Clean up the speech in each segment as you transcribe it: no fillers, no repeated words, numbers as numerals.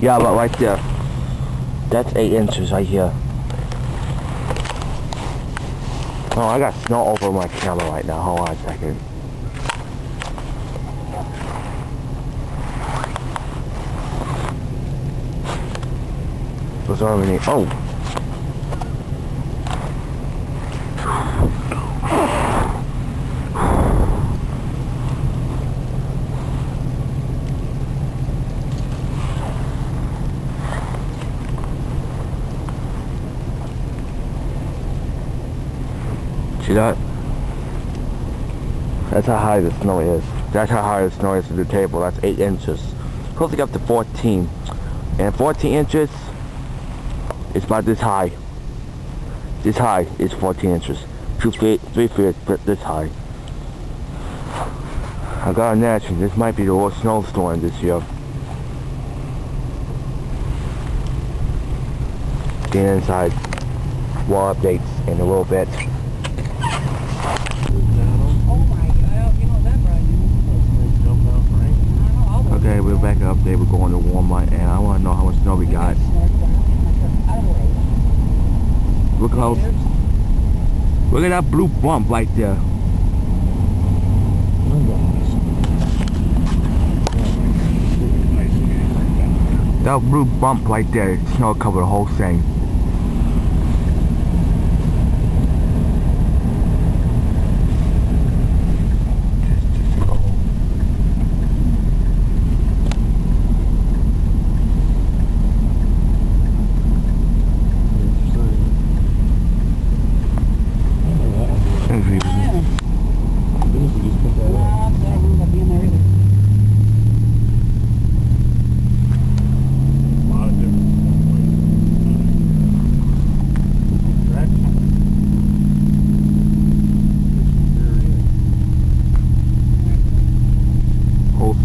Yeah, but right there. That's 8 inches right here. Oh, I got snow over my camera right now. Hold on a second. What's already? Oh. See that? That's how high the snow is. That's how high the snow is to the table. That's 8 inches. Supposed to get up to 14. And 14 inches is about this high. This high is 14 inches. 2 feet, 3 feet, but this high. I got a imagine this might be the worst snowstorm this year. Getting inside. War updates in a little bit. Okay, we're back up there. We're going to Walmart, and I want to know how much snow we got. We're close. Look at that blue bump right there. That blue bump right there. Snow covered the whole thing.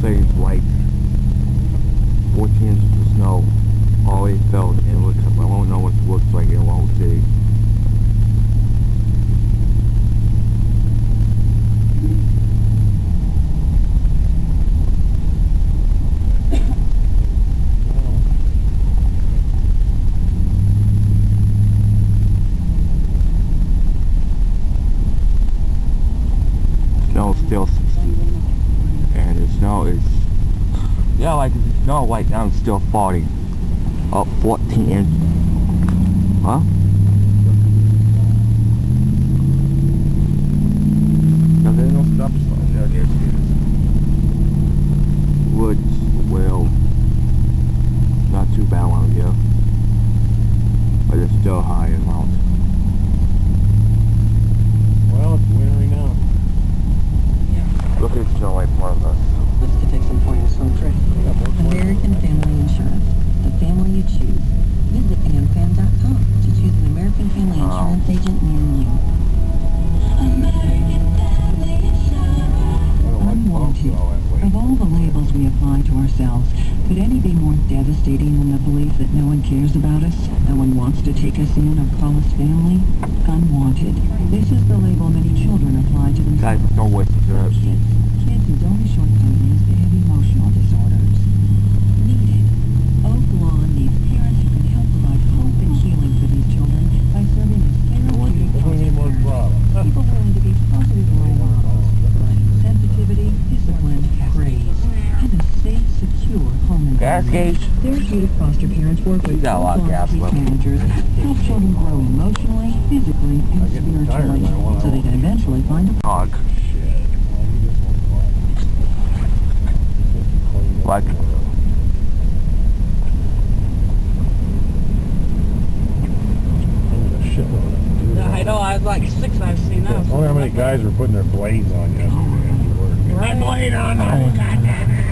Thing's white. 14 inches of snow already fell, and looks, I don't know what it looks like in the whole city. Snow still 60. And the snow is, yeah, like the snow right now is still falling. Up 14 inches. Huh? No, there's no stop sign. Yeah, there it is. Woods, well, not too bad out here, but it's still high in mountains. Well, it's wintry now. Look at the snow right in front of us. Let's to take some points from Trey. American Family Insurance. The family you choose. Visit amfam.com to choose an American Family Insurance agent near you. American Family Insurance. Unwanted. Of all the labels we apply to ourselves, could any be more devastating than the belief that no one cares about us, no one wants to take us in or call us family? Unwanted. This is the label many children apply to themselves. Guys, no way to do it. Kids whose only shortcoming is they have emotional disorders. Needed. Oak Lawn needs parents who can help provide hope and healing for these children by serving as therapeutic foster parents. People willing to be positive role models, providing sensitivity, discipline, praise, and a safe, secure home Gas environment. gauge. Therapeutic foster parents work with got a lot of gas case left. managers, help children grow emotionally, physically, and spiritually, so they can eventually find a Dog. Like, I know, I was like 6 I've seen that. I wonder how many guys were putting their blades on yesterday. My blade on! Oh, God damn it!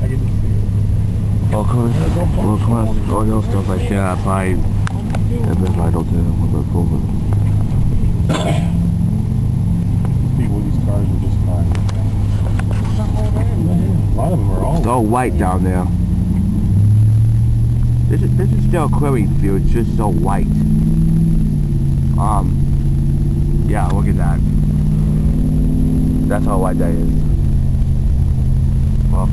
I can just see it. well, class, all those stuff like that, I don't do it with the full. People, these cars are just fine. A lot of them are all. It's all white down there. This is still a query view, it's just so white. Yeah, look at that. That's how white that is. Well,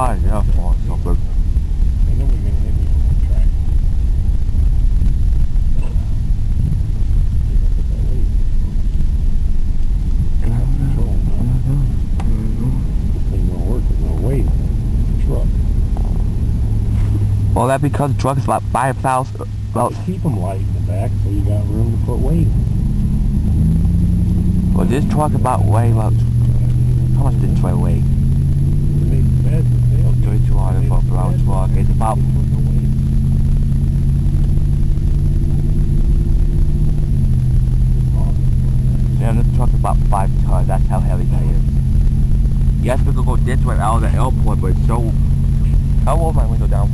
why is that for something? And then we're going to hit me on the track. Well, that because the truck is about 5,000. Well, keep them light in the back so you got room to put weight. Well, this truck about weigh about. How much did this truck weigh? 3,200 for a brown truck. It's about. Yeah, this truck's about 5 tons. That's how heavy that is. Yes, we could go this way out of the airport, but it's so. I'll roll my window down.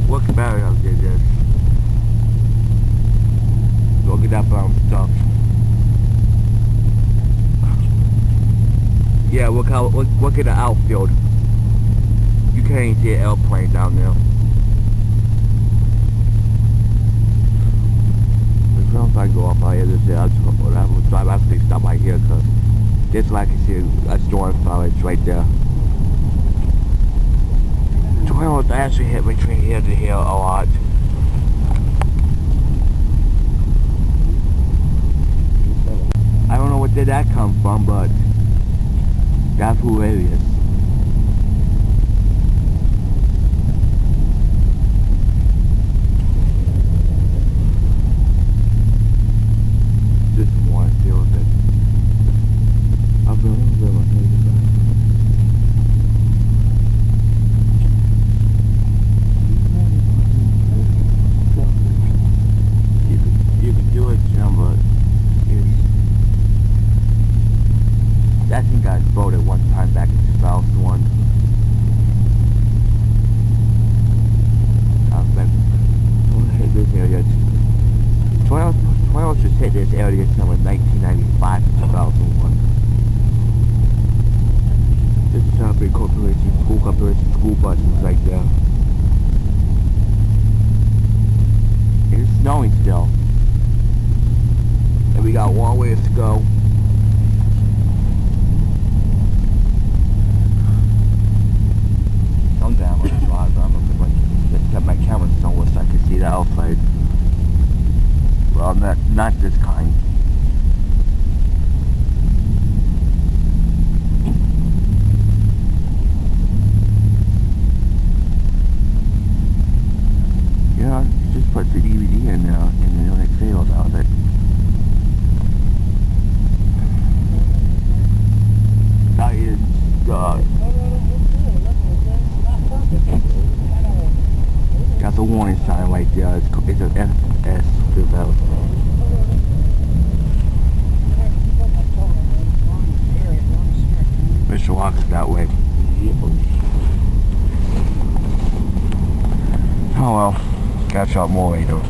Look at that, I did this. Look at that brown stuff. Yeah, look at the outfield. You can't even see an airplane down there. If I go up right here, I will drive after they stop right here because this way I can see a storm cloud. It's right there. Tornadoes actually hit between here to here a lot. I don't know where did that come from, but that's hilarious. This one feels it. I've been over my head. You can do it, Jim, but that thing got exploded one time back in 2001. I was like, don't hit this area. Tornadoes just hit this area somewhere in 1995 to 2001. This is a big corporation, school buses right there. It's snowing still. And we got one way to go. I'm down on the drive. I'm going to set my camera somewhere so I can see the outside. Well, not this kind. Yeah, just put the DVD in there and the next sales out of it. That is got the warning sign right there. It's an FS development. Mr. Walks that way. Oh well, catch up more later.